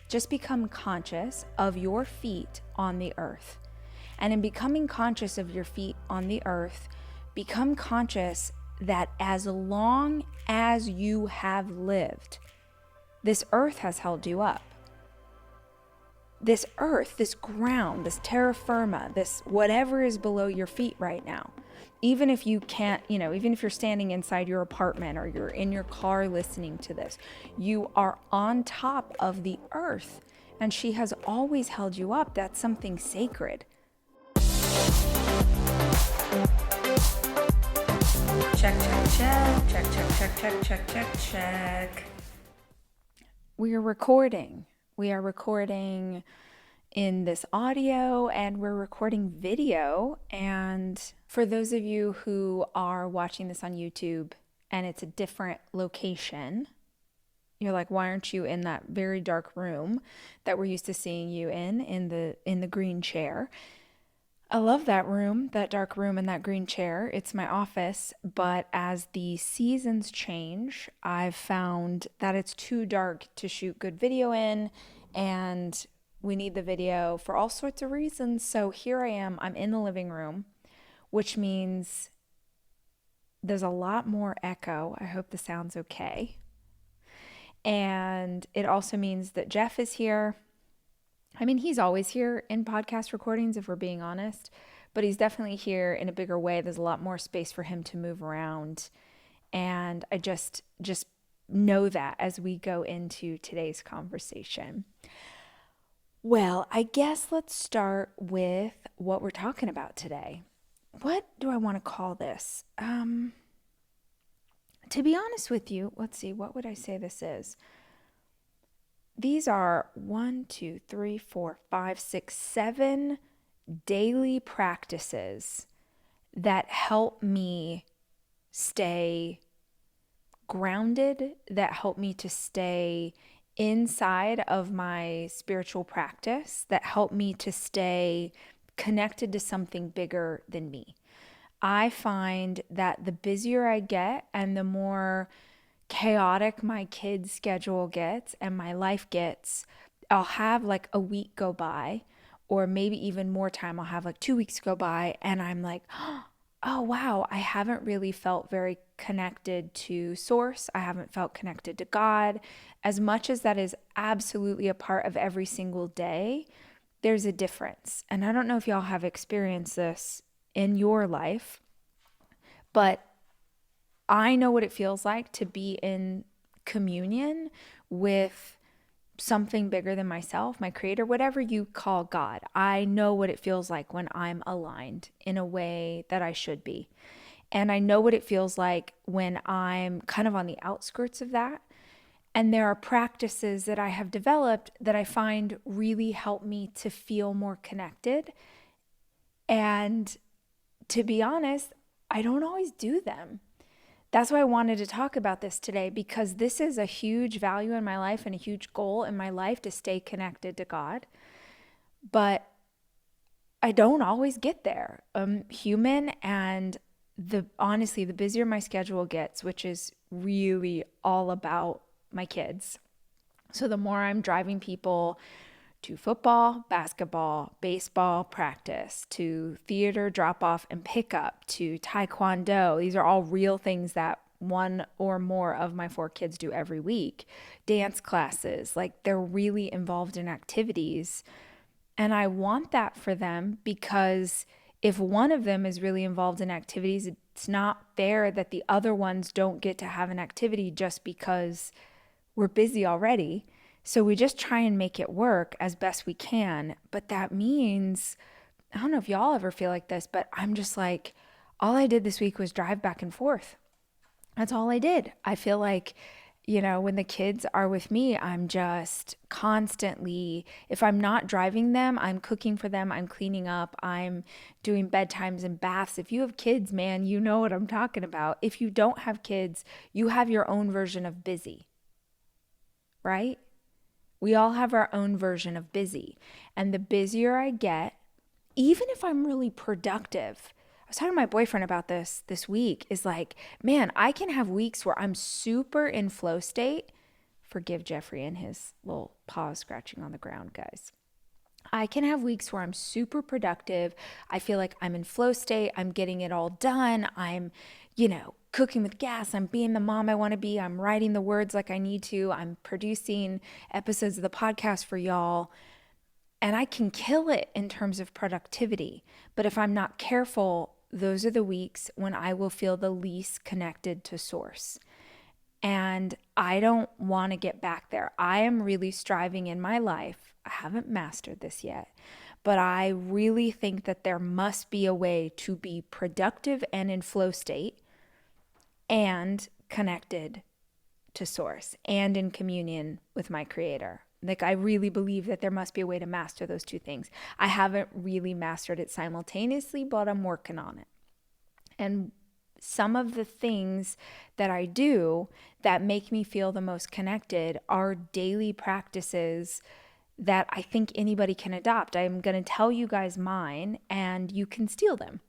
Just become conscious of your feet on the earth. And in becoming conscious of your feet on the earth, become conscious that as long as you have lived, this earth has held you up. This earth, this ground, this terra firma, this whatever is below your feet right now, even if you can't, even if you're standing inside your apartment or you're in your car listening to this, you are on top of the earth and she has always held you up. That's something sacred. Check. We are recording. We are recording in this audio and we're recording video. And for those of you who are watching this on YouTube and it's a different location, you're like, why aren't you in that very dark room that we're used to seeing you in the green chair? I love that room, that dark room and that green chair. It's my office, but as the seasons change, I've found that it's too dark to shoot good video in, and we need the video for all sorts of reasons. So here I am, I'm in the living room, which means there's a lot more echo. I hope the sound's okay. And it also means that Jeff is here. I mean, he's always here in podcast recordings, if we're being honest, but he's definitely here in a bigger way. There's a lot more space for him to move around. And I just know that as we go into today's conversation. Well, I guess let's start with what we're talking about today. What do I want to call this? To be honest with you, let's see, what would I say this is? These are 7 daily practices that help me stay grounded, that help me to stay inside of my spiritual practice, that help me to stay connected to something bigger than me. I find that the busier I get and the more chaotic my kids' schedule gets and my life gets, I'll have like a week go by, or maybe even more time. I'll have like 2 weeks go by and I'm like, oh wow, I haven't really felt very connected to source. I haven't felt connected to God. As much as that is absolutely a part of every single day, there's a difference. And I don't know if y'all have experienced this in your life, but I know what it feels like to be in communion with something bigger than myself, my creator, whatever you call God. I know what it feels like when I'm aligned in a way that I should be. And I know what it feels like when I'm kind of on the outskirts of that. And there are practices that I have developed that I find really help me to feel more connected. And to be honest, I don't always do them. That's why I wanted to talk about this today, because this is a huge value in my life and a huge goal in my life to stay connected to God. But I don't always get there. I'm human, and honestly, the busier my schedule gets, which is really all about my kids. So the more I'm driving people to football, basketball, baseball practice, to theater drop off and pick up, to taekwondo. These are all real things that one or more of my 4 kids do every week. Dance classes, like they're really involved in activities. And I want that for them, because if one of them is really involved in activities, it's not fair that the other ones don't get to have an activity just because we're busy already. So we just try and make it work as best we can. But that means, I don't know if y'all ever feel like this, but I'm just like, all I did this week was drive back and forth. That's all I did. I feel like, when the kids are with me, I'm just constantly, if I'm not driving them, I'm cooking for them, I'm cleaning up, I'm doing bedtimes and baths. If you have kids, man, you know what I'm talking about. If you don't have kids, you have your own version of busy, right? We all have our own version of busy. And the busier I get, even if I'm really productive, I was talking to my boyfriend about this week, is like, man, I can have weeks where I'm super in flow state Forgive Jeffrey and his little paws scratching on the ground, guys. I can have weeks where I'm super productive. I feel like I'm in flow state. I'm getting it all done. I'm, cooking with gas. I'm being the mom I want to be. I'm writing the words like I need to. I'm producing episodes of the podcast for y'all. And I can kill it in terms of productivity. But if I'm not careful, those are the weeks when I will feel the least connected to source. And I don't want to get back there. I am really striving in my life. I haven't mastered this yet, but I really think that there must be a way to be productive and in flow state and connected to source and in communion with my creator. Like, I really believe that there must be a way to master those two things. I haven't really mastered it simultaneously, but I'm working on it. And some of the things that I do that make me feel the most connected are daily practices that I think anybody can adopt. I'm going to tell you guys mine, and you can steal them.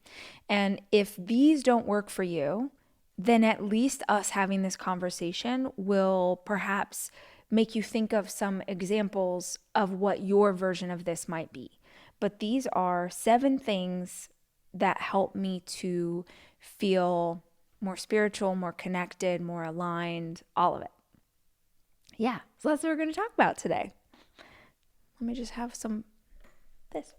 And if these don't work for you, then at least us having this conversation will perhaps make you think of some examples of what your version of this might be. But these are 7 things that help me to feel more spiritual, more connected, more aligned, all of it. Yeah, so that's what we're going to talk about today. Let me just have some this.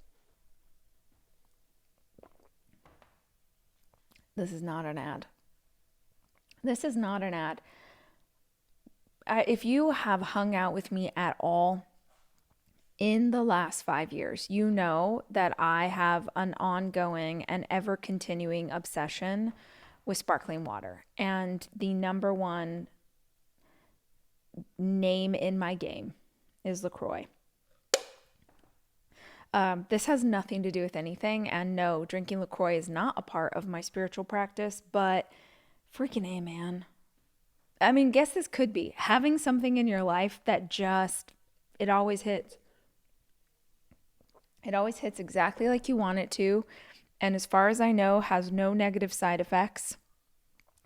This is not an ad. This is not an ad. If you have hung out with me at all in the last 5 years, you know that I have an ongoing and ever continuing obsession with sparkling water. And the number one name in my game is LaCroix. This has nothing to do with anything. And no, drinking LaCroix is not a part of my spiritual practice, but freaking A, man. I mean, guess this could be having something in your life that just, it always hits. It always hits exactly like you want it to. And as far as I know, has no negative side effects.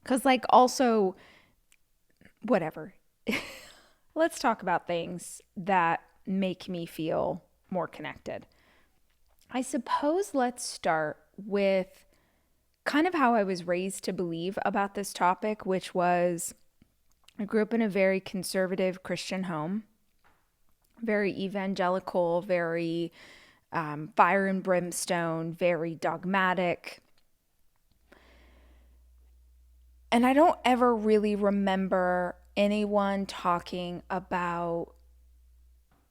Because also, whatever. Let's talk about things that make me feel more connected. I suppose let's start with kind of how I was raised to believe about this topic, which was I grew up in a very conservative Christian home, very evangelical, very fire and brimstone, very dogmatic. And I don't ever really remember anyone talking about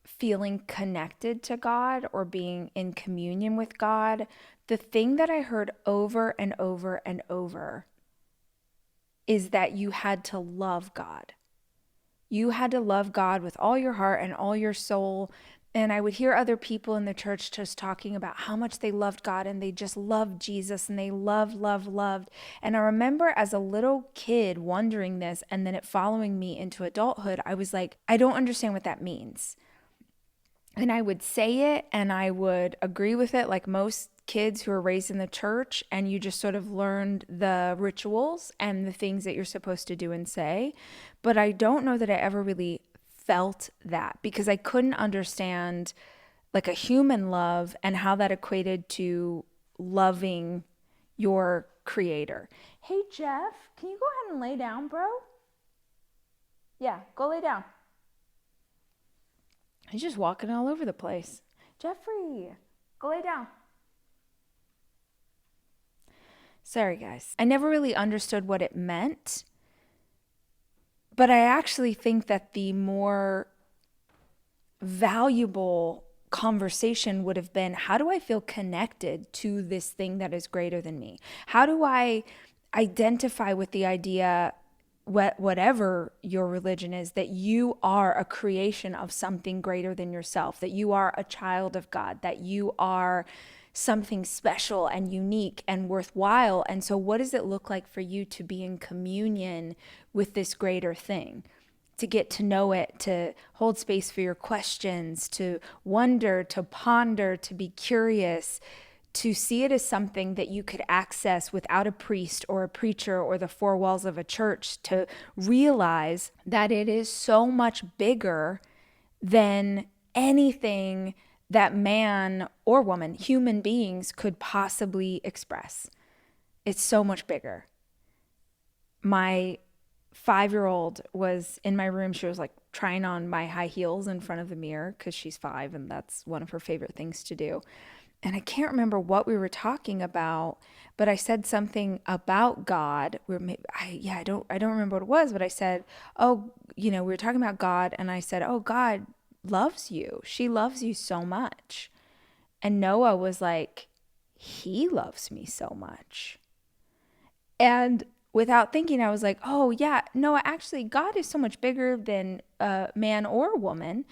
feeling connected to God or being in communion with God. The thing that I heard over and over and over is that you had to love God. You had to love God with all your heart and all your soul. And I would hear other people in the church just talking about how much they loved God and they just loved Jesus and they loved. And I remember as a little kid wondering this, and then it following me into adulthood, I was like, I don't understand what that means. And I would say it and I would agree with it like most kids who are raised in the church, and you just sort of learned the rituals and the things that you're supposed to do and say. But I don't know that I ever really felt that because I couldn't understand like a human love and how that equated to loving your creator. Hey, Jeff, can you go ahead and lay down, bro? Yeah, go lay down. He's just walking all over the place. Jeffrey, go lay down. Sorry, guys. I never really understood what it meant. But I actually think that the more valuable conversation would have been, how do I feel connected to this thing that is greater than me? How do I identify with the idea, whatever your religion is, that you are a creation of something greater than yourself, that you are a child of God, that you are something special and unique and worthwhile. And so what does it look like for you to be in communion with this greater thing, to get to know it, to hold space for your questions, to wonder, to ponder, to be curious, to see it as something that you could access without a priest or a preacher or the four walls of a church, to realize that it is so much bigger than anything that man or woman, human beings, could possibly express. It's so much bigger. My 5-year-old was in my room. She was like trying on my high heels in front of the mirror because she's 5 and that's one of her favorite things to do. And I can't remember what we were talking about, but I said something about God. I don't remember what it was, but I said, oh, we were talking about God, and I said, oh, God loves you. She loves you so much. And Noah was like, he loves me so much. And without thinking, I was like, oh, yeah, no, actually, God is so much bigger than man or woman,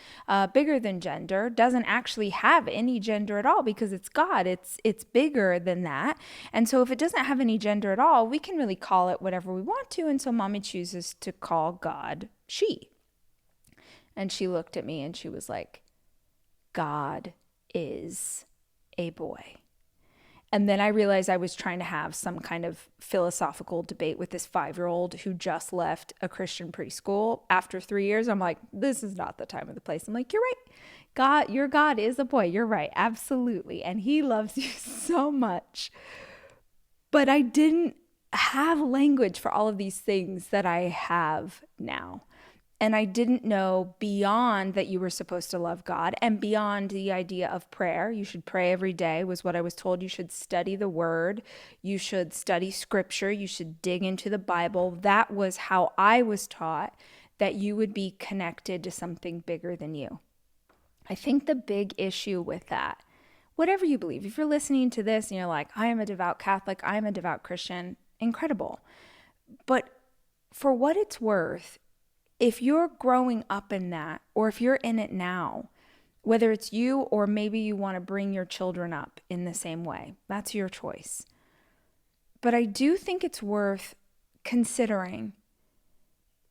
bigger than gender, doesn't actually have any gender at all because it's God. It's bigger than that. And so if it doesn't have any gender at all, we can really call it whatever we want to. And so Mommy chooses to call God she. And she looked at me and she was like, God is a boy. And then I realized I was trying to have some kind of philosophical debate with this 5-year-old who just left a Christian preschool after 3 years. I'm like, this is not the time or the place. I'm like, you're right. God, your God is a boy. You're right. Absolutely. And he loves you so much. But I didn't have language for all of these things that I have now. And I didn't know beyond that you were supposed to love God, and beyond the idea of prayer. You should pray every day was what I was told. You should study the word. You should study scripture. You should dig into the Bible. That was how I was taught that you would be connected to something bigger than you. I think the big issue with that, whatever you believe, if you're listening to this and you're like, I am a devout Catholic, I am a devout Christian, incredible. But for what it's worth, if you're growing up in that, or if you're in it now, whether it's you or maybe you want to bring your children up in the same way, that's your choice. But I do think it's worth considering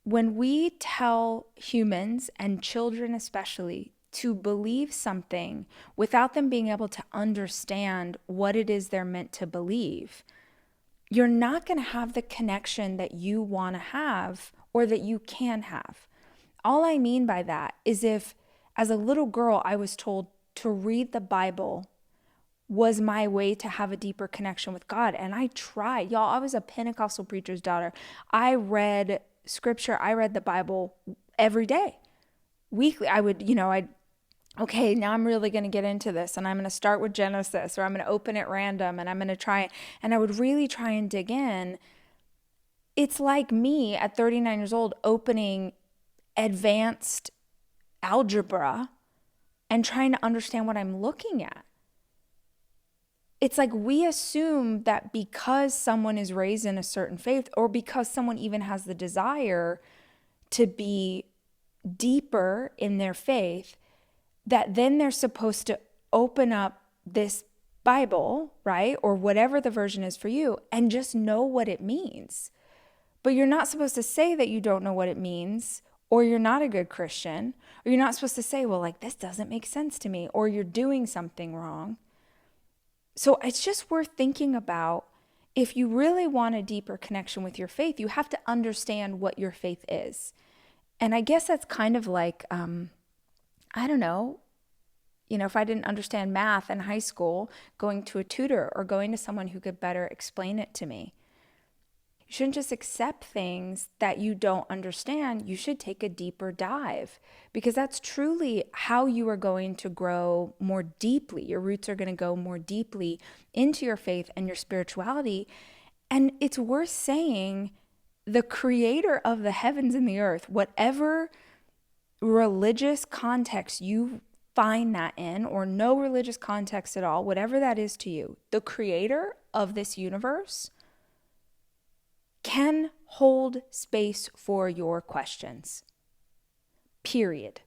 when we tell humans, and children especially, to believe something without them being able to understand what it is they're meant to believe, you're not going to have the connection that you want to have or that you can have. All I mean by that is if, as a little girl, I was told to read the Bible was my way to have a deeper connection with God. And I tried. Y'all, I was a Pentecostal preacher's daughter. I read scripture. I read the Bible every day. Weekly, okay, now I'm really going to get into this, and I'm going to start with Genesis, or I'm going to open it random, and I'm going to try it. And I would really try and dig in. It's like me at 39 years old opening advanced algebra and trying to understand what I'm looking at. It's like we assume that because someone is raised in a certain faith, or because someone even has the desire to be deeper in their faith, that then they're supposed to open up this Bible, right? Or whatever the version is for you, and just know what it means. But you're not supposed to say that you don't know what it means, or you're not a good Christian, or you're not supposed to say, well, like, this doesn't make sense to me, or you're doing something wrong. So it's just worth thinking about. If you really want a deeper connection with your faith, you have to understand what your faith is. And I guess that's kind of like, I don't know, if I didn't understand math in high school, going to a tutor or going to someone who could better explain it to me. You shouldn't just accept things that you don't understand. You should take a deeper dive, because that's truly how you are going to grow more deeply. Your roots are going to go more deeply into your faith and your spirituality. And it's worth saying, the creator of the heavens and the earth, whatever religious context you find that in, or no religious context at all, whatever that is to you, the creator of this universe can hold space for your questions. Period.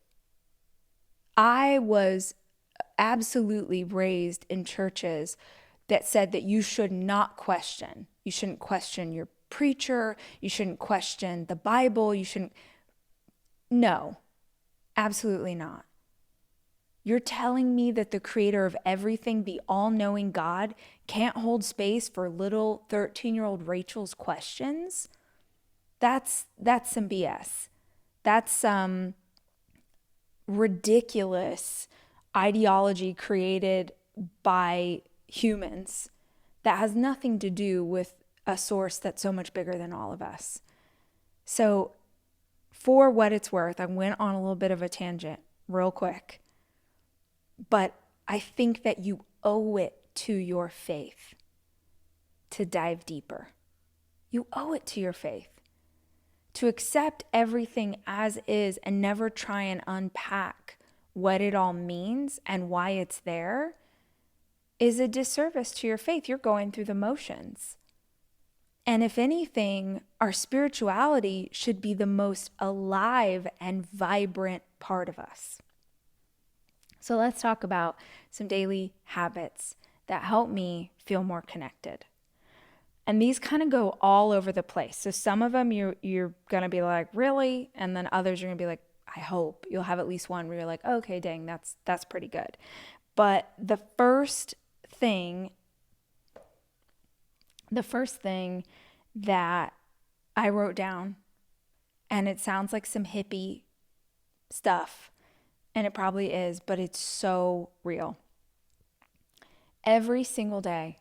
I was absolutely raised in churches that said that you should not question. You shouldn't question your preacher. You shouldn't question the Bible. You shouldn't. No, absolutely not. You're telling me that the creator of everything, the all-knowing God, can't hold space for little 13-year-old Rachel's questions? That's some BS. That's some ridiculous ideology created by humans that has nothing to do with a source that's so much bigger than all of us. So, for what it's worth, I went on a little bit of a tangent real quick, but I think that you owe it to your faith to dive deeper. You owe it to your faith to accept everything as is and never try and unpack what it all means and why it's there is a disservice to your faith. You're going through the motions. And if anything, our spirituality should be the most alive and vibrant part of us. So let's talk about some daily habits that help me feel more connected. And these kind of go all over the place. So some of them you're going to be like, really? And then others you're going to be like, I hope. You'll have at least one where you're like, okay, dang, that's pretty good. But the first thing that I wrote down, and it sounds like some hippie stuff, and it probably is, but it's so real. Every single day,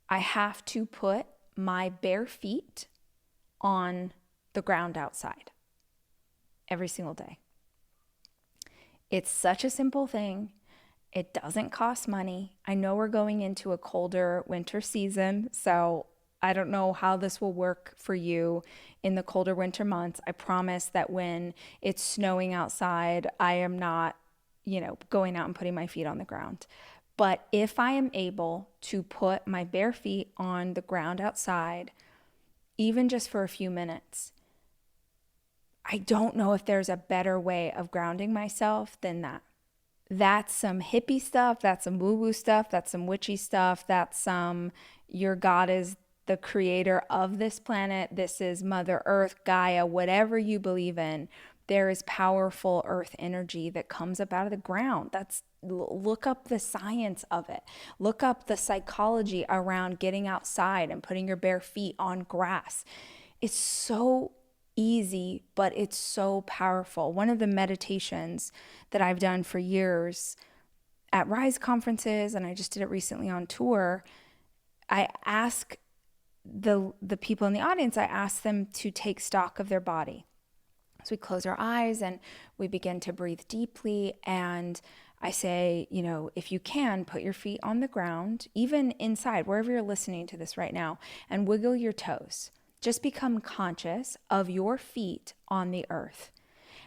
I have to put my bare feet on the ground outside. Every single day. It's such a simple thing. It doesn't cost money. I know we're going into a colder winter season, so I don't know how this will work for you in the colder winter months. I promise that when it's snowing outside, I am not, going out and putting my feet on the ground. But if I am able to put my bare feet on the ground outside, even just for a few minutes, I don't know if there's a better way of grounding myself than that. That's some hippie stuff. That's some woo-woo stuff. That's some witchy stuff. That's some, your God is the creator of this planet. This is Mother Earth, Gaia, whatever you believe in. There is powerful earth energy that comes up out of the ground. Look up the science of it. Look up the psychology around getting outside and putting your bare feet on grass. It's so easy, but it's so powerful. One of the meditations that I've done for years at Rise conferences, and I just did it recently on tour, I ask the people in the audience, I ask them to take stock of their body. So we close our eyes and we begin to breathe deeply. And I say, if you can, put your feet on the ground, even inside, wherever you're listening to this right now, and wiggle your toes. Just become conscious of your feet on the earth.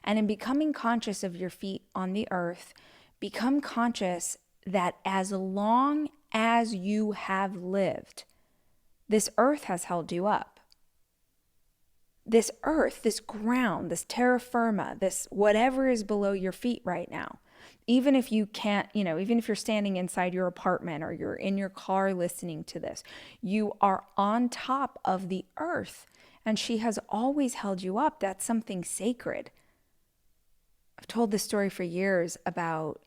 And in becoming conscious of your feet on the earth, become conscious that as long as you have lived, this earth has held you up. This earth, this ground, this terra firma, this whatever is below your feet right now, even if you can't, even if you're standing inside your apartment or you're in your car listening to this, you are on top of the earth and she has always held you up. That's something sacred. I've told this story for years about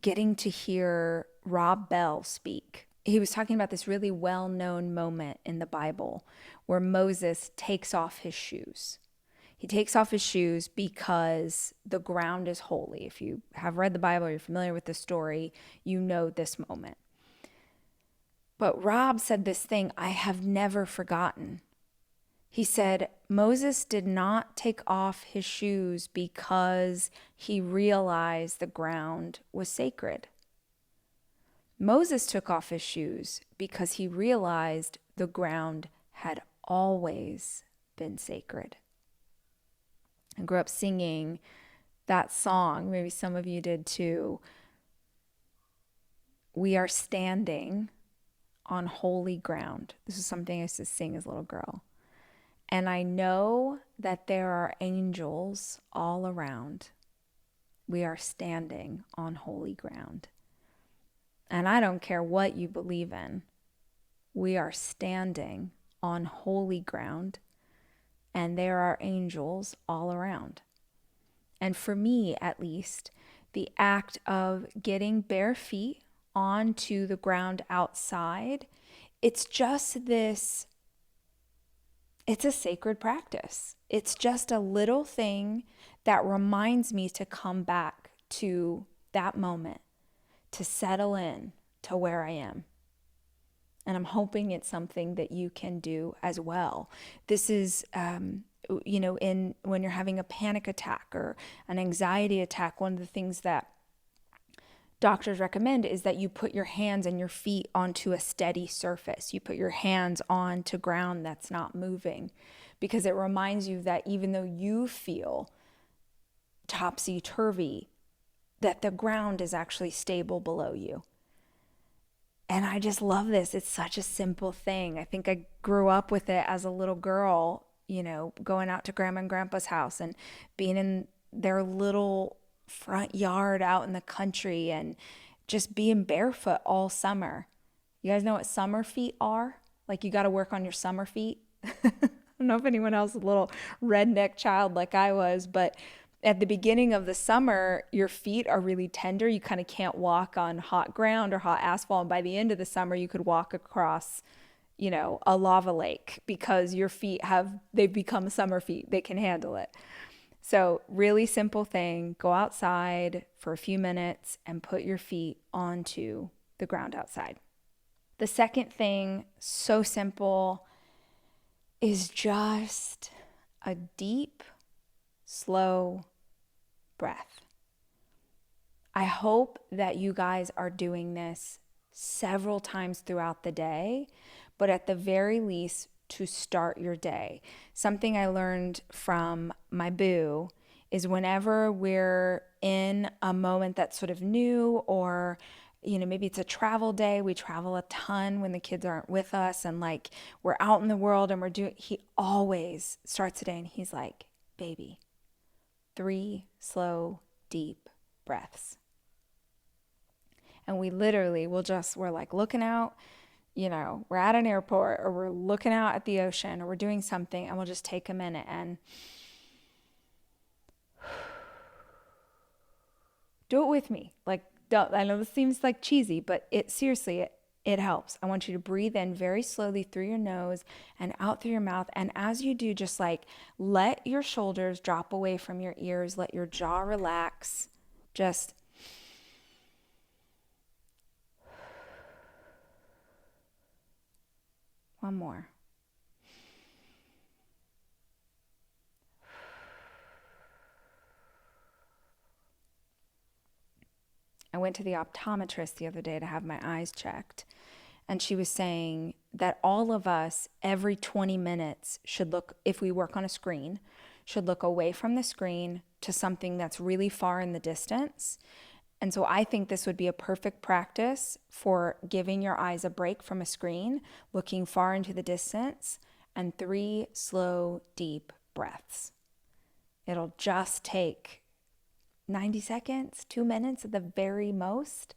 getting to hear Rob Bell speak. He was talking about this really well-known moment in the Bible where Moses takes off his shoes. He takes off his shoes because the ground is holy. If you have read the Bible, you're familiar with the story, you know this moment. But Rob said this thing I have never forgotten. He said, Moses did not take off his shoes because he realized the ground was sacred. Moses took off his shoes because he realized the ground had always been sacred. I grew up singing that song. Maybe some of you did too. We are standing on holy ground. This is something I used to sing as a little girl. And I know that there are angels all around. We are standing on holy ground. And I don't care what you believe in. We are standing on holy ground, and there are angels all around. And for me, at least, the act of getting bare feet onto the ground outside, it's just this, it's a sacred practice. It's just a little thing that reminds me to come back to that moment, to settle in to where I am. And I'm hoping it's something that you can do as well. This is, when you're having a panic attack or an anxiety attack, one of the things that doctors recommend is that you put your hands and your feet onto a steady surface. You put your hands onto ground that's not moving, because it reminds you that even though you feel topsy-turvy, that the ground is actually stable below you. And I just love this. It's such a simple thing. I think I grew up with it as a little girl, going out to Grandma and Grandpa's house and being in their little front yard out in the country and just being barefoot all summer. You guys know what summer feet are? Like, you got to work on your summer feet. I don't know if anyone else is a little redneck child like I was, but at the beginning of the summer, your feet are really tender. You kind of can't walk on hot ground or hot asphalt. And by the end of the summer, you could walk across, a lava lake, because your feet they've become summer feet. They can handle it. So really simple thing, go outside for a few minutes and put your feet onto the ground outside. The second thing, so simple, is just a deep, slow breath. I hope that you guys are doing this several times throughout the day, but at the very least, to start your day. Something I learned from my boo is whenever we're in a moment that's sort of new, or maybe it's a travel day, we travel a ton when the kids aren't with us, and like we're out in the world and he always starts the day and he's like, baby, 3 slow, deep breaths. And we literally we're like looking out, we're at an airport, or we're looking out at the ocean, or we're doing something, and we'll just take a minute and do it with me. Like, I know this seems like cheesy, but it helps. I want you to breathe in very slowly through your nose and out through your mouth. And as you do, just like let your shoulders drop away from your ears, let your jaw relax. Just one more. I went to the optometrist the other day to have my eyes checked, and she was saying that all of us every 20 minutes should look, if we work on a screen, should look away from the screen to something that's really far in the distance. And so I think this would be a perfect practice for giving your eyes a break from a screen, looking far into the distance, and 3 slow, deep breaths. It'll just take 90 seconds, 2 minutes at the very most.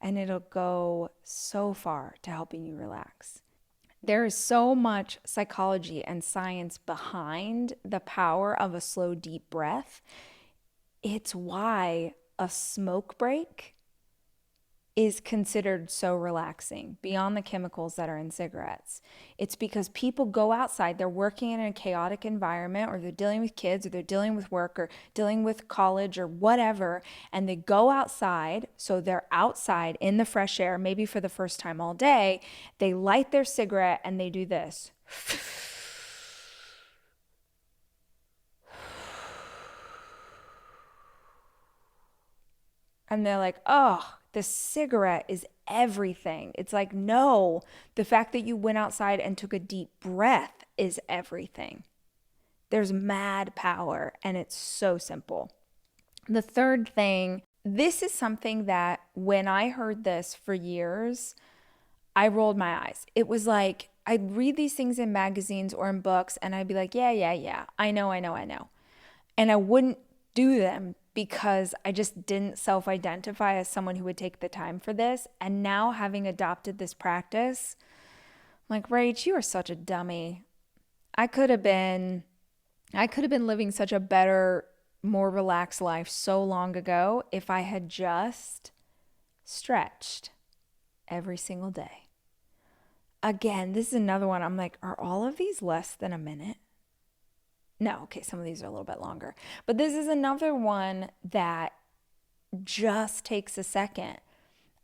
And it'll go so far to helping you relax. There is so much psychology and science behind the power of a slow, deep breath. It's why a smoke break is considered so relaxing beyond the chemicals that are in cigarettes. It's because people go outside, they're working in a chaotic environment, or they're dealing with kids, or they're dealing with work, or dealing with college, or whatever, and they go outside. So they're outside in the fresh air, maybe for the first time all day. They light their cigarette and they do this. And they're like, oh, the cigarette is everything. It's like, no, the fact that you went outside and took a deep breath is everything. There's mad power, and it's so simple. The third thing, this is something that when I heard this for years, I rolled my eyes. It was like, I'd read these things in magazines or in books, and I'd be like, yeah, I know. And I wouldn't do them because I just didn't self-identify as someone who would take the time for this. And now, having adopted this practice, I'm like, Rach, you are such a dummy. I could have been living such a better, more relaxed life so long ago if I had just stretched every single day. Again, this is another one. I'm like, are all of these less than a minute? No, okay, some of these are a little bit longer. But this is another one that just takes a second.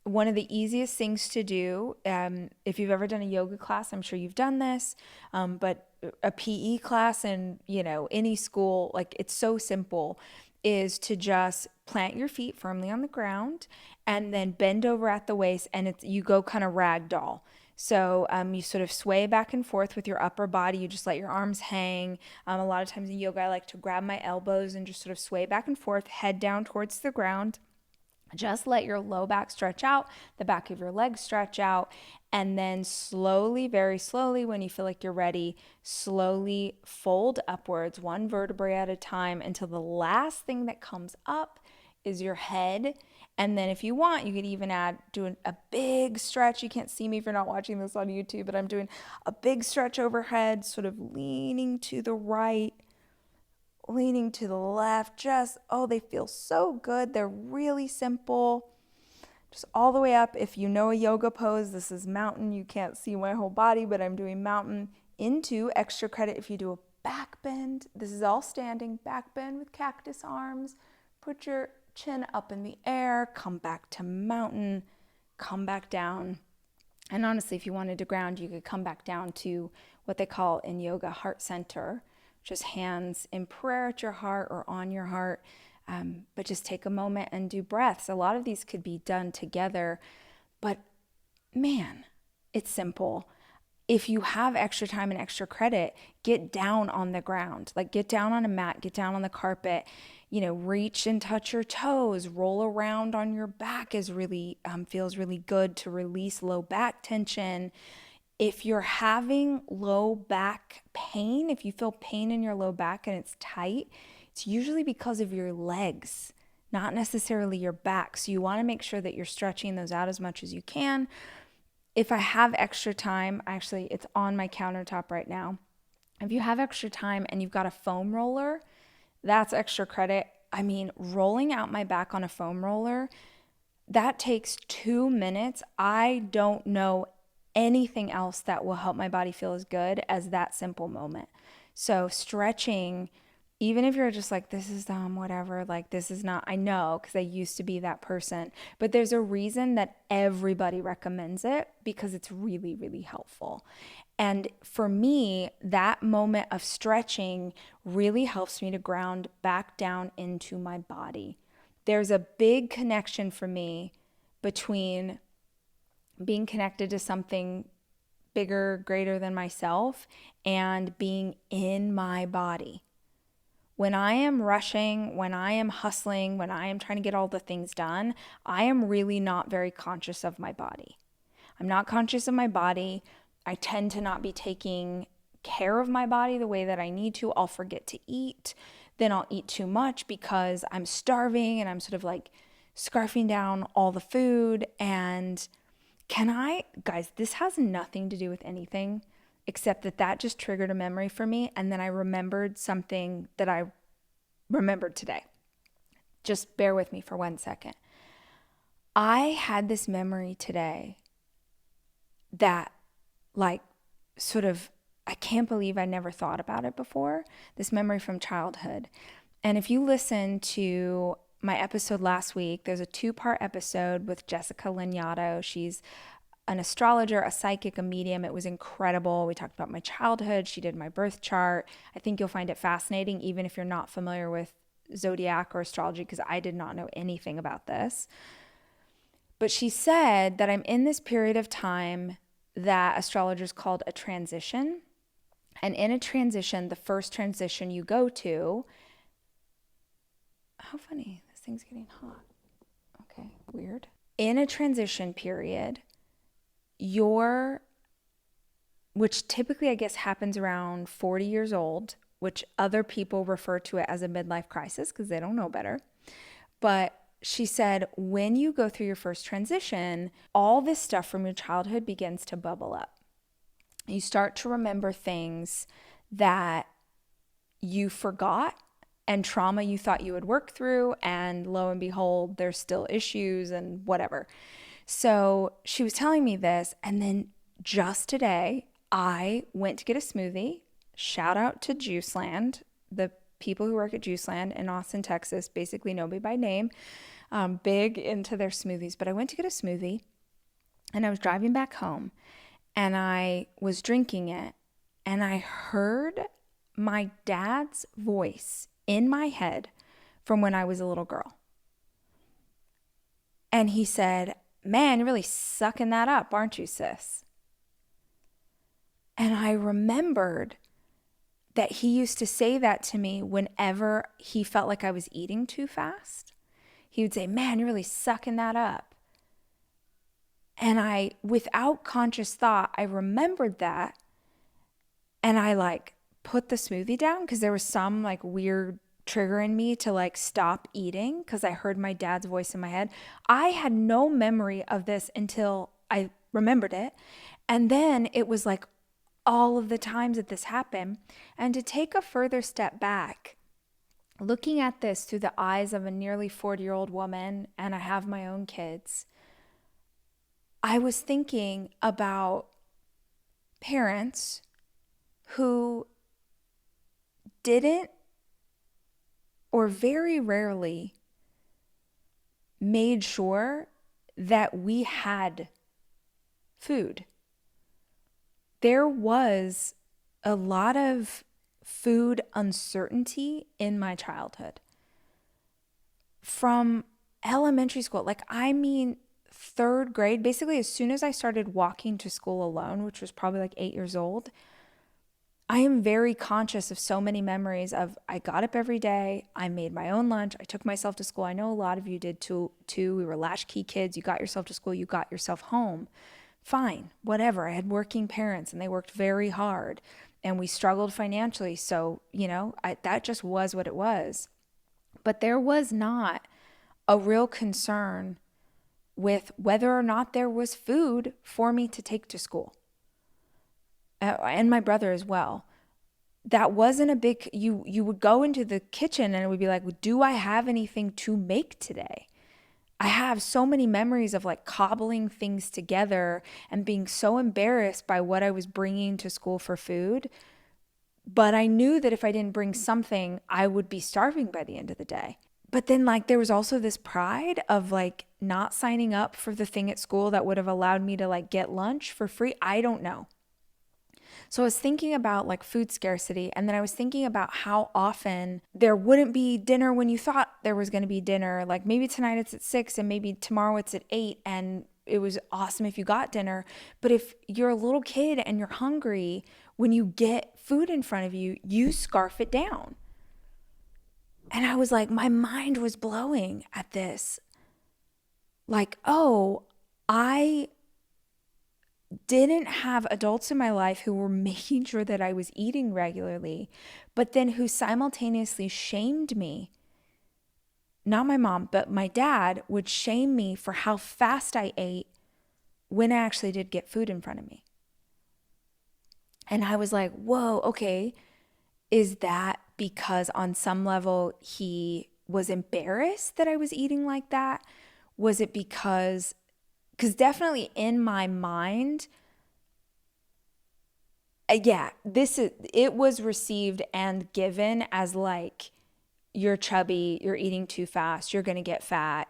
One of the easiest things to do, if you've ever done a yoga class, I'm sure you've done this, but a PE class in, any school, like it's so simple, is to just plant your feet firmly on the ground and then bend over at the waist, and you go kind of ragdoll. So you sort of sway back and forth with your upper body. You just let your arms hang. A lot of times in yoga, I like to grab my elbows and just sort of sway back and forth, head down towards the ground. Just let your low back stretch out, the back of your legs stretch out, and then slowly, very slowly, when you feel like you're ready, slowly fold upwards, one vertebrae at a time, until the last thing that comes up is your head. And then if you want, you could even doing a big stretch. You can't see me if you're not watching this on YouTube, but I'm doing a big stretch overhead, sort of leaning to the right, leaning to the left. They feel so good. They're really simple. Just all the way up. If you know a yoga pose, this is mountain. You can't see my whole body, but I'm doing mountain into extra credit. If you do a back bend, this is all standing, back bend with cactus arms. Put your chin up in the air, come back to mountain, come back down. And honestly, if you wanted to ground, you could come back down to what they call in yoga heart center, just hands in prayer at your heart or on your heart. But just take a moment and do breaths. A lot of these could be done together, but man, it's simple. If you have extra time and extra credit, get down on the ground, like get down on a mat, get down on the carpet, reach and touch your toes, roll around on your back is really, feels really good to release low back tension. If you're having low back pain, if you feel pain in your low back and it's tight, it's usually because of your legs, not necessarily your back. So you want to make sure that you're stretching those out as much as you can. If I have extra time, actually, it's on my countertop right now. If you have extra time and you've got a foam roller, that's extra credit. I mean, rolling out my back on a foam roller, that takes 2 minutes. I don't know anything else that will help my body feel as good as that simple moment. So stretching, even if you're just like, this is dumb, whatever, like this is not, I know, because I used to be that person, but there's a reason that everybody recommends it, because it's really, really helpful. And for me, that moment of stretching really helps me to ground back down into my body. There's a big connection for me between being connected to something bigger, greater than myself, and being in my body. When I am rushing, when I am hustling, when I am trying to get all the things done, I am really not very conscious of my body. I'm not conscious of my body. I tend to not be taking care of my body the way that I need to. I'll forget to eat. Then I'll eat too much because I'm starving and I'm sort of like scarfing down all the food. And guys, this has nothing to do with anything except that just triggered a memory for me. And then I remembered something that I remembered today. Just bear with me for 1 second. I had this memory today that I can't believe I never thought about it before. This memory from childhood. And if you listen to my episode last week, there's a 2-part episode with Jessica Lanyadoo. She's an astrologer, a psychic, a medium. It was incredible. We talked about my childhood. She did my birth chart. I think you'll find it fascinating, even if you're not familiar with zodiac or astrology, because I did not know anything about this. But she said that I'm in this period of time that astrologers called a transition. And in a transition, the first transition you go to, how funny, this thing's getting hot. Okay, weird. In a transition period, which typically I guess happens around 40 years old, which other people refer to it as a midlife crisis because they don't know better. But she said, when you go through your first transition, all this stuff from your childhood begins to bubble up. You start to remember things that you forgot and trauma you thought you would work through, and lo and behold, there's still issues and whatever. So she was telling me this, and then just today, I went to get a smoothie. Shout out to Juiceland, the people who work at Juiceland in Austin, Texas, basically know me by name, big into their smoothies. But I went to get a smoothie, and I was driving back home, and I was drinking it, and I heard my dad's voice in my head from when I was a little girl. And he said, "Man, you're really sucking that up, aren't you, sis?" And I remembered that he used to say that to me whenever he felt like I was eating too fast. He would say, "Man, you're really sucking that up." And I, without conscious thought, I remembered that. And I like put the smoothie down because there was some like weird trigger in me to like stop eating because I heard my dad's voice in my head. I had no memory of this until I remembered it. And then it was like all of the times that this happened. And to take a further step back, looking at this through the eyes of a nearly 40-year-old woman, and I have my own kids, I was thinking about parents who didn't, or very rarely, made sure that we had food. There was a lot of food uncertainty in my childhood. From elementary school, like I mean third grade, basically as soon as I started walking to school alone, which was probably like 8 years old, I am very conscious of so many memories of I got up every day, I made my own lunch, I took myself to school. I know a lot of you did too. We were latchkey kids. You got yourself to school, you got yourself home. Fine, whatever. I had working parents and they worked very hard and we struggled financially. So, that just was what it was. But there was not a real concern with whether or not there was food for me to take to school. And my brother as well. That wasn't a big, you would go into the kitchen and it would be like, do I have anything to make today? I have so many memories of like cobbling things together and being so embarrassed by what I was bringing to school for food. But I knew that if I didn't bring something, I would be starving by the end of the day. But then like there was also this pride of like not signing up for the thing at school that would have allowed me to like get lunch for free. I don't know. So I was thinking about like food scarcity, and then I was thinking about how often there wouldn't be dinner when you thought there was going to be dinner. Like maybe tonight it's at 6 and maybe tomorrow it's at 8, and it was awesome if you got dinner. But if you're a little kid and you're hungry, when you get food in front of you, you scarf it down. And I was like, my mind was blowing at this. Like, oh, I didn't have adults in my life who were making sure that I was eating regularly, but then who simultaneously shamed me. Not my mom, but my dad would shame me for how fast I ate when I actually did get food in front of me. And I was like, whoa, okay, is that because on some level he was embarrassed that I was eating like that? Was it because definitely in my mind, it was received and given as like, you're chubby, you're eating too fast, you're going to get fat,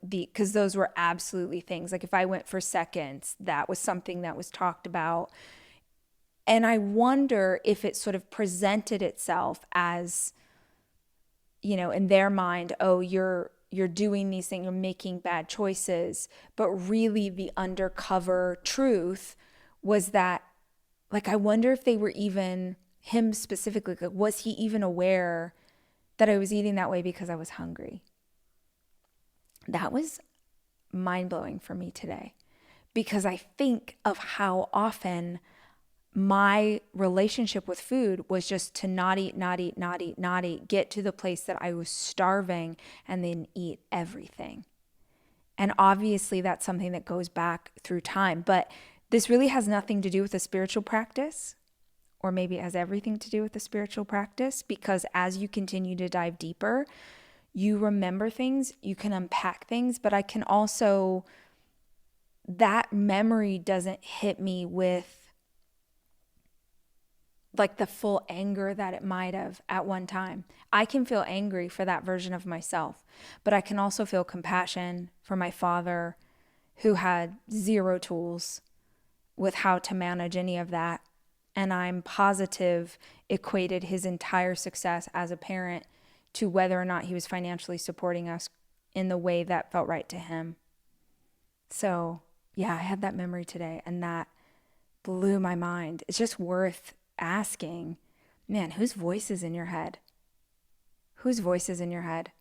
because those were absolutely things. Like if I went for seconds, that was something that was talked about. And I wonder if it sort of presented itself as, in their mind, oh, you're doing these things, you're making bad choices. But really the undercover truth was that, like, I wonder if they were even, him specifically, like, was he even aware that I was eating that way because I was hungry? That was mind-blowing for me today, because I think of how often my relationship with food was just to not eat, get to the place that I was starving and then eat everything. And obviously that's something that goes back through time, but this really has nothing to do with a spiritual practice or maybe it has everything to do with the spiritual practice, because as you continue to dive deeper, you remember things, you can unpack things, but I can also, that memory doesn't hit me with like the full anger that it might have at one time. I can feel angry for that version of myself, but I can also feel compassion for my father who had zero tools with how to manage any of that. And I'm positive equated his entire success as a parent to whether or not he was financially supporting us in the way that felt right to him. So yeah, I had that memory today and that blew my mind. It's just worth asking, man, whose voice is in your head? Whose voice is in your head?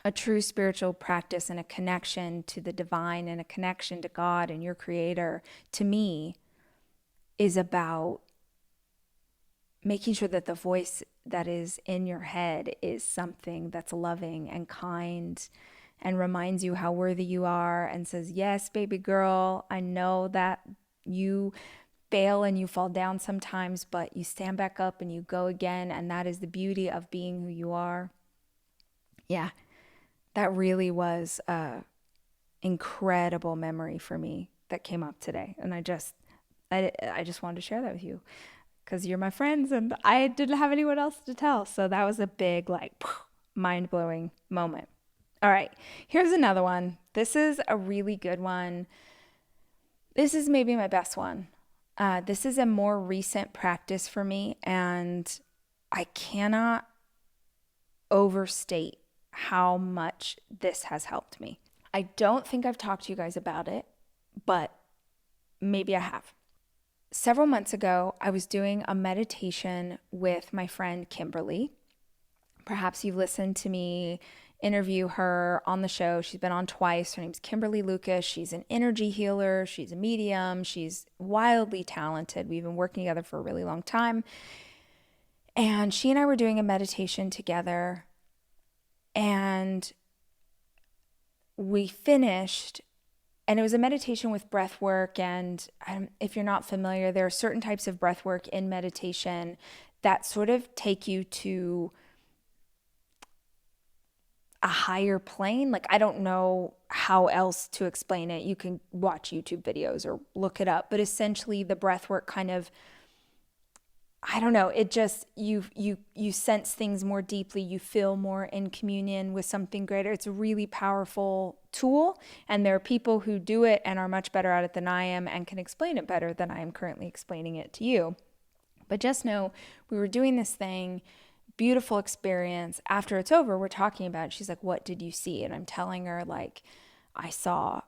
A true spiritual practice and a connection to the divine and a connection to God and your creator, to me, is about making sure that the voice that is in your head is something that's loving and kind and reminds you how worthy you are and says, yes, baby girl, I know that you fail and you fall down sometimes, but you stand back up and you go again. And that is the beauty of being who you are. Yeah, that really was an incredible memory for me that came up today. And I just wanted to share that with you because you're my friends and I didn't have anyone else to tell. So that was a big, like, mind-blowing moment. All right, here's another one. This is a really good one. This is maybe my best one. This is a more recent practice for me, and I cannot overstate how much this has helped me. I don't think I've talked to you guys about it, but maybe I have. Several months ago, I was doing a meditation with my friend Kimberly. Perhaps you've listened to me interview her on the show. She's been on twice. Her name's Kimberly Lucas. She's an energy healer. She's a medium. She's wildly talented. We've been working together for a really long time. And she and I were doing a meditation together. And we finished, and it was a meditation with breath work. And if you're not familiar, there are certain types of breath work in meditation that sort of take you to a higher plane. Like, I don't know how else to explain it. You can watch YouTube videos or look it up, but essentially the breath work kind of, I don't know, it just, you sense things more deeply. You feel more in communion with something greater. It's a really powerful tool. And there are people who do it and are much better at it than I am and can explain it better than I am currently explaining it to you. But just know we were doing this thing, beautiful experience. After it's over, we're talking about it. She's like, what did you see? And I'm telling her, like, I saw,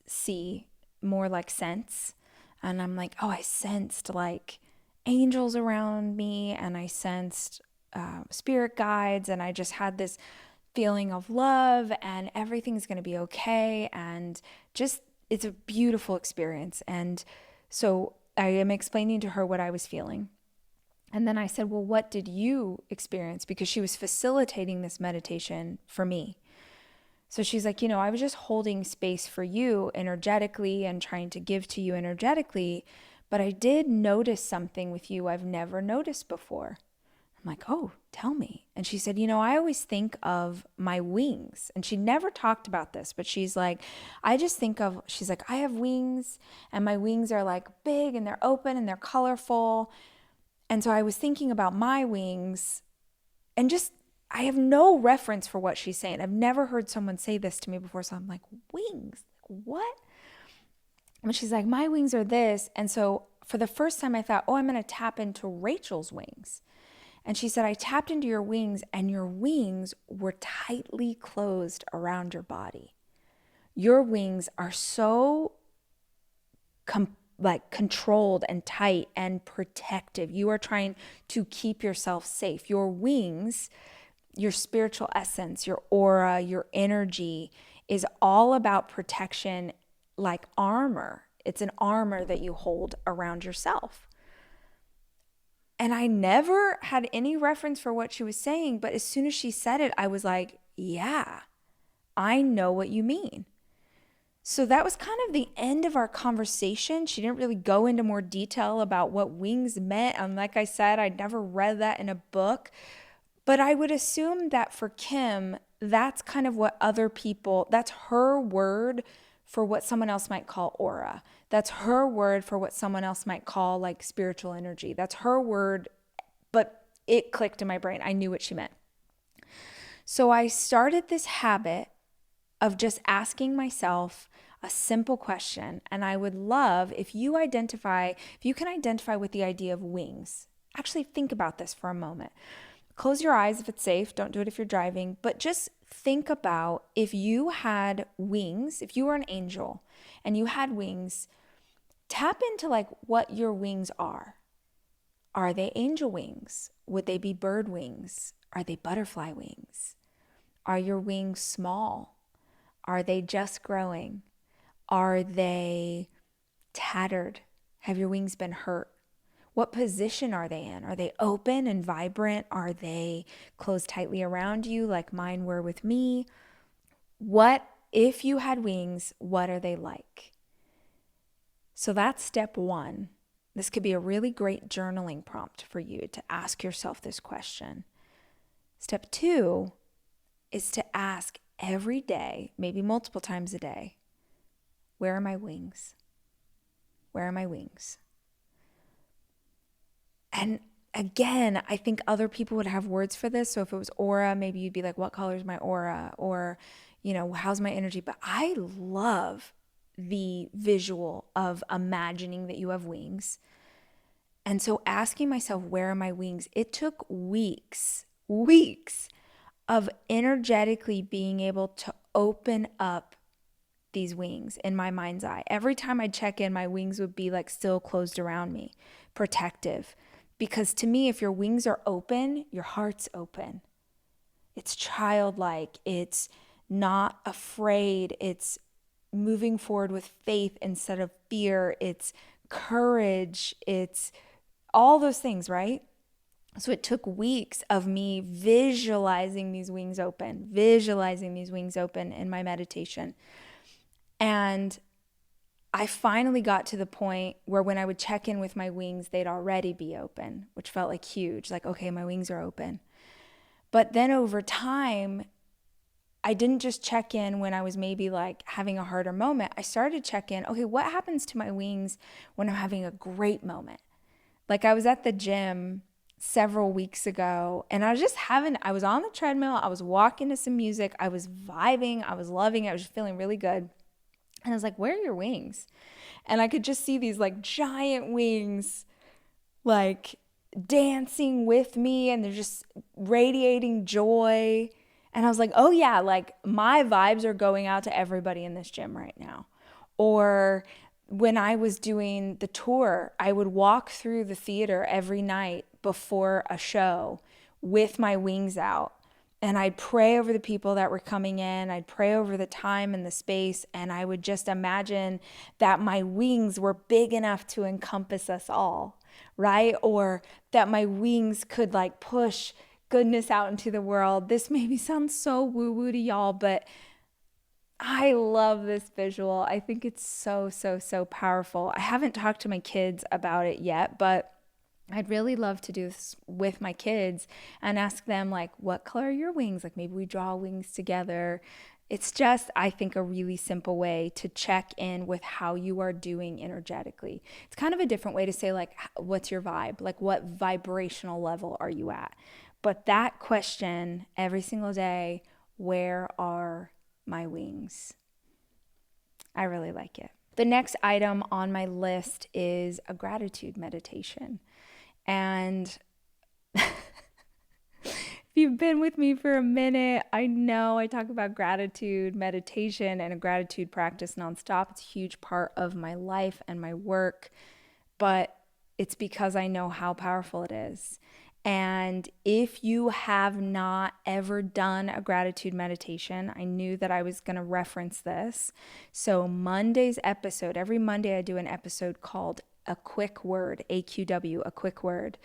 see, more like sense. And I'm like, oh, I sensed like angels around me, and I sensed spirit guides, and I just had this feeling of love and everything's going to be okay. And just, it's a beautiful experience. And so I am explaining to her what I was feeling. And then I said, well, what did you experience? Because she was facilitating this meditation for me. So she's like, I was just holding space for you energetically and trying to give to you energetically, but I did notice something with you I've never noticed before. I'm like, oh, tell me. And she said, I always think of my wings. And she never talked about this, but she's like, she's like, I have wings, and my wings are like big and they're open and they're colorful. And so I was thinking about my wings, and just, I have no reference for what she's saying. I've never heard someone say this to me before. So I'm like, wings? What? And she's like, my wings are this. And so for the first time I thought, oh, I'm going to tap into Rachel's wings. And she said, I tapped into your wings, and your wings were tightly closed around your body. Your wings are so controlled and tight and protective. You are trying to keep yourself safe. Your wings, your spiritual essence, your aura, your energy is all about protection, like armor. It's an armor that you hold around yourself. And I never had any reference for what she was saying, but as soon as she said it, I was like, yeah, I know what you mean. So that was kind of the end of our conversation. She didn't really go into more detail about what wings meant. And like I said, I'd never read that in a book. But I would assume that for Kim, that's kind of what other people, that's her word for what someone else might call aura. That's her word for what someone else might call like spiritual energy. That's her word, but it clicked in my brain. I knew what she meant. So I started this habit of just asking myself a simple question. And I would love if you can identify with the idea of wings. Actually, think about this for a moment. Close your eyes if it's safe. Don't do it if you're driving. But just think about if you had wings, if you were an angel and you had wings, tap into like what your wings are. Are they angel wings? Would they be bird wings? Are they butterfly wings? Are your wings small? Are they just growing? Are they tattered? Have your wings been hurt? What position are they in? Are they open and vibrant? Are they closed tightly around you like mine were with me? What, if you had wings, what are they like? So that's step one. This could be a really great journaling prompt for you to ask yourself this question. Step two is to ask every day, maybe multiple times a day, where are my wings? Where are my wings? And again, I think other people would have words for this. So if it was aura, maybe you'd be like, what color is my aura? Or, how's my energy? But I love the visual of imagining that you have wings. And so asking myself, where are my wings? It took weeks of energetically being able to open up these wings in my mind's eye. Every time I'd check in, my wings would be like still closed around me, protective. Because to me, if your wings are open, your heart's open. It's childlike. It's not afraid. It's moving forward with faith instead of fear. It's courage. It's all those things, right? So it took weeks of me visualizing these wings open in my meditation. And I finally got to the point where when I would check in with my wings, they'd already be open, which felt like huge. Like, okay, my wings are open. But then over time, I didn't just check in when I was maybe like having a harder moment. I started to check in, okay, what happens to my wings when I'm having a great moment? Like I was at the gym several weeks ago and I was on the treadmill, I was walking to some music, I was vibing, I was loving it, I was just feeling really good. And I was like, where are your wings? And I could just see these like giant wings like dancing with me and they're just radiating joy. And I was like, oh yeah, like my vibes are going out to everybody in this gym right now. Or when I was doing the tour, I would walk through the theater every night before a show with my wings out. And I'd pray over the people that were coming in. I'd pray over the time and the space. And I would just imagine that my wings were big enough to encompass us all, right? Or that my wings could like push goodness out into the world. This maybe sounds so woo-woo to y'all, but I love this visual. I think it's so, so, so powerful. I haven't talked to my kids about it yet, but I'd really love to do this with my kids and ask them like, what color are your wings? Like maybe we draw wings together. It's just, I think, a really simple way to check in with how you are doing energetically. It's kind of a different way to say like, what's your vibe? Like what vibrational level are you at? But that question every single day, where are my wings? I really like it. The next item on my list is a gratitude meditation. And if you've been with me for a minute, I know I talk about gratitude, meditation, and a gratitude practice nonstop. It's a huge part of my life and my work, but it's because I know how powerful it is. And if you have not ever done a gratitude meditation, I knew that I was going to reference this. So Monday's episode, every Monday I do an episode called A Quick Word, AQW, A Quick Word.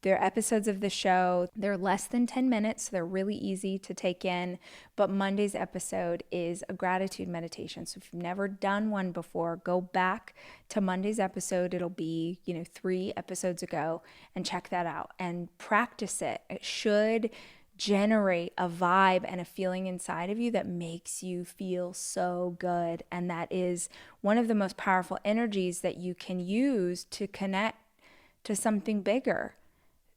They're episodes of the show. They're less than 10 minutes, so they're really easy to take in. But Monday's episode is a gratitude meditation. So if you've never done one before, go back to Monday's episode. It'll be, 3 episodes ago, and check that out and practice it. It should generate a vibe and a feeling inside of you that makes you feel so good. And that is one of the most powerful energies that you can use to connect to something bigger,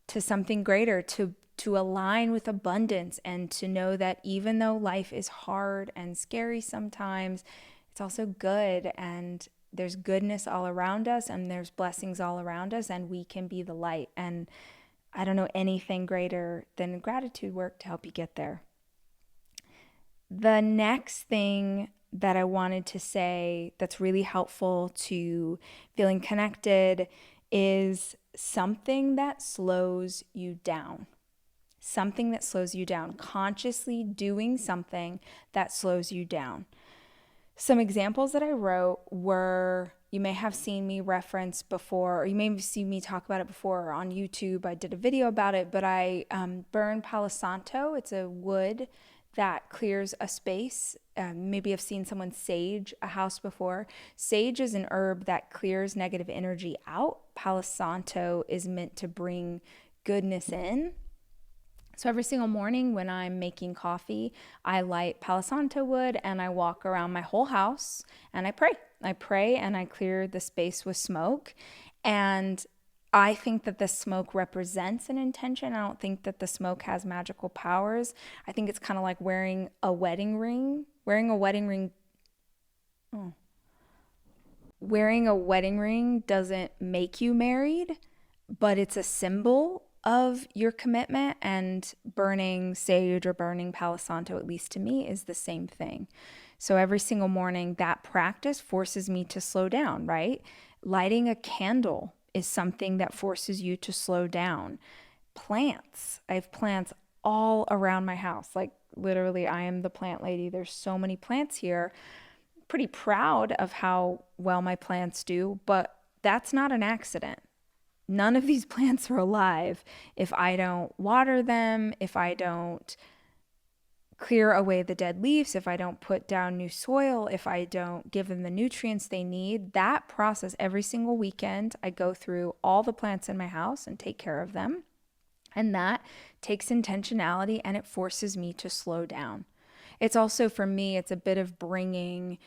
to something greater, to align with abundance, and to know that even though life is hard and scary sometimes, it's also good, and there's goodness all around us, and there's blessings all around us, and we can be the light. And I don't know anything greater than gratitude work to help you get there. The next thing that I wanted to say that's really helpful to feeling connected is something that slows you down. Something that slows you down. Consciously doing something that slows you down. Some examples that I wrote were, you may have seen me reference before, or you may have seen me talk about it before on YouTube. I did a video about it, but I burn Palo Santo. It's a wood that clears a space. Maybe I've seen someone sage a house before. Sage is an herb that clears negative energy out. Palo Santo is meant to bring goodness in. So every single morning when I'm making coffee, I light Palo Santo wood and I walk around my whole house and I pray. I pray and I clear the space with smoke. And I think that the smoke represents an intention. I don't think that the smoke has magical powers. I think it's kind of like wearing a wedding ring. Wearing a wedding ring doesn't make you married, but it's a symbol of your commitment. And burning sage or burning Palo Santo, at least to me, is the same thing. So every single morning, that practice forces me to slow down, right? Lighting a candle is something that forces you to slow down. Plants. I have plants all around my house. Like literally, I am the plant lady. There's so many plants here. Pretty proud of how well my plants do, but that's not an accident. None of these plants are alive if I don't water them, if I don't clear away the dead leaves, if I don't put down new soil, if I don't give them the nutrients they need. That process, every single weekend, I go through all the plants in my house and take care of them. And that takes intentionality, and it forces me to slow down. It's also, for me, it's a bit of bringing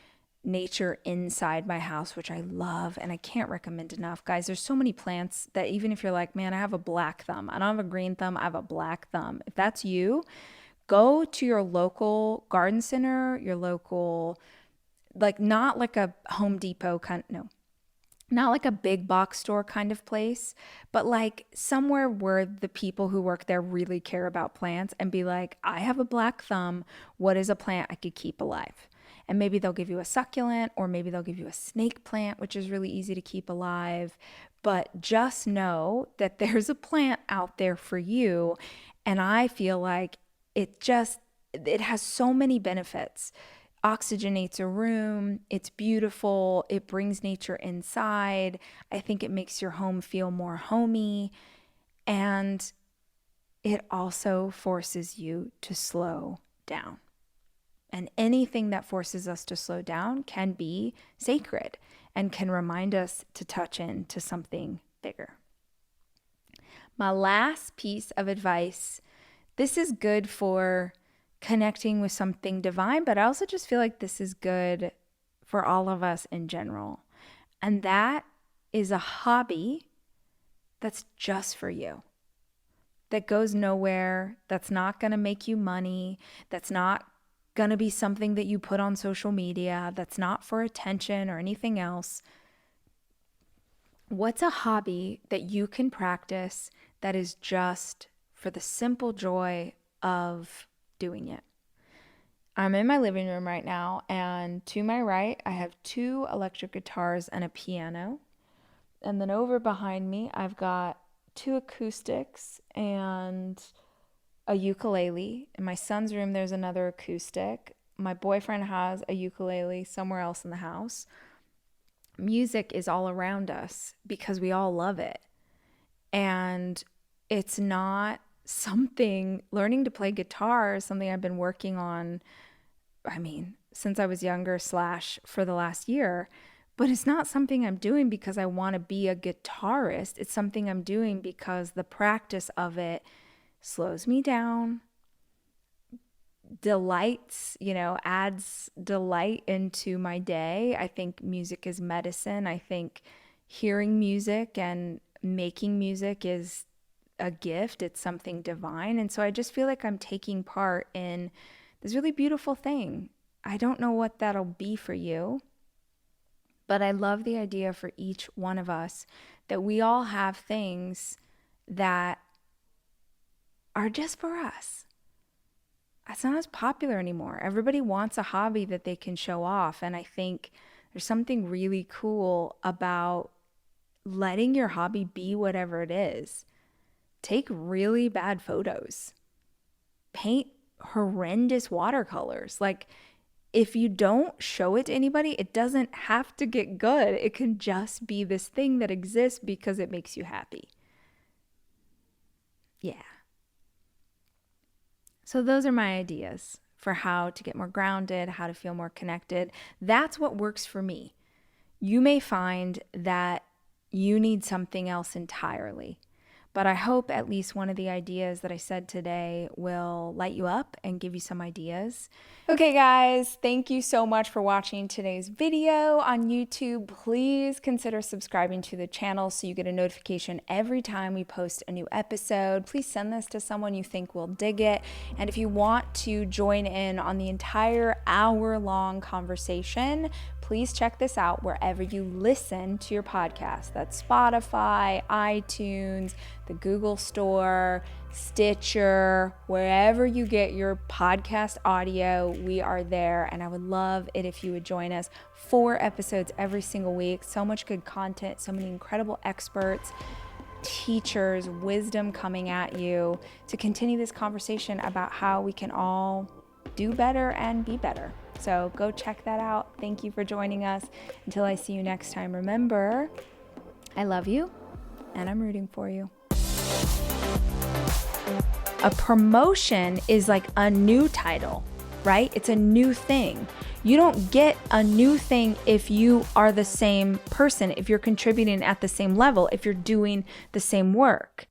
nature inside my house, which I love and I can't recommend enough. Guys, there's so many plants that even if you're like, man, I have a black thumb, I don't have a green thumb, I have a black thumb. If that's you, go to your local garden center, your local, like not like a Home Depot kind, no, not like a big box store kind of place, but like somewhere where the people who work there really care about plants, and be like, I have a black thumb. What is a plant I could keep alive? And maybe they'll give you a succulent, or maybe they'll give you a snake plant, which is really easy to keep alive. But just know that there's a plant out there for you. And I feel like it has so many benefits. Oxygenates a room. It's beautiful. It brings nature inside. I think it makes your home feel more homey. And it also forces you to slow down. And anything that forces us to slow down can be sacred and can remind us to touch into something bigger. My last piece of advice, this is good for connecting with something divine, but I also just feel like this is good for all of us in general. And that is a hobby that's just for you, that goes nowhere, that's not going to make you money, that's not going to be something that you put on social media, that's not for attention or anything else. What's a hobby that you can practice that is just for the simple joy of doing it? I'm in my living room right now, and to my right, I have 2 electric guitars and a piano. And then over behind me, I've got 2 acoustics and a ukulele. In my son's room, there's another acoustic. My boyfriend has a ukulele somewhere else in the house. Music is all around us because we all love it. And it's not something, learning to play guitar is something I've been working on, since I was younger / for the last year. But it's not something I'm doing because I want to be a guitarist. It's something I'm doing because the practice of it slows me down, delights, adds delight into my day. I think music is medicine. I think hearing music and making music is a gift. It's something divine. And so I just feel like I'm taking part in this really beautiful thing. I don't know what that'll be for you, but I love the idea for each one of us that we all have things that are just for us. It's not as popular anymore. Everybody wants a hobby that they can show off. And I think there's something really cool about letting your hobby be whatever it is. Take really bad photos. Paint horrendous watercolors. Like, if you don't show it to anybody, it doesn't have to get good. It can just be this thing that exists because it makes you happy. Yeah. So those are my ideas for how to get more grounded, how to feel more connected. That's what works for me. You may find that you need something else entirely. But I hope at least one of the ideas that I said today will light you up and give you some ideas. Okay, guys, thank you so much for watching today's video on YouTube. Please consider subscribing to the channel so you get a notification every time we post a new episode. Please send this to someone you think will dig it. And if you want to join in on the entire hour-long conversation, please check this out wherever you listen to your podcast. That's Spotify, iTunes, the Google Store, Stitcher, wherever you get your podcast audio, we are there. And I would love it if you would join us. 4 episodes every single week. So much good content, so many incredible experts, teachers, wisdom coming at you to continue this conversation about how we can all do better and be better. So go check that out. Thank you for joining us. Until I see you next time, remember, I love you and I'm rooting for you. A promotion is like a new title, right? It's a new thing. You don't get a new thing if you are the same person, if you're contributing at the same level, if you're doing the same work.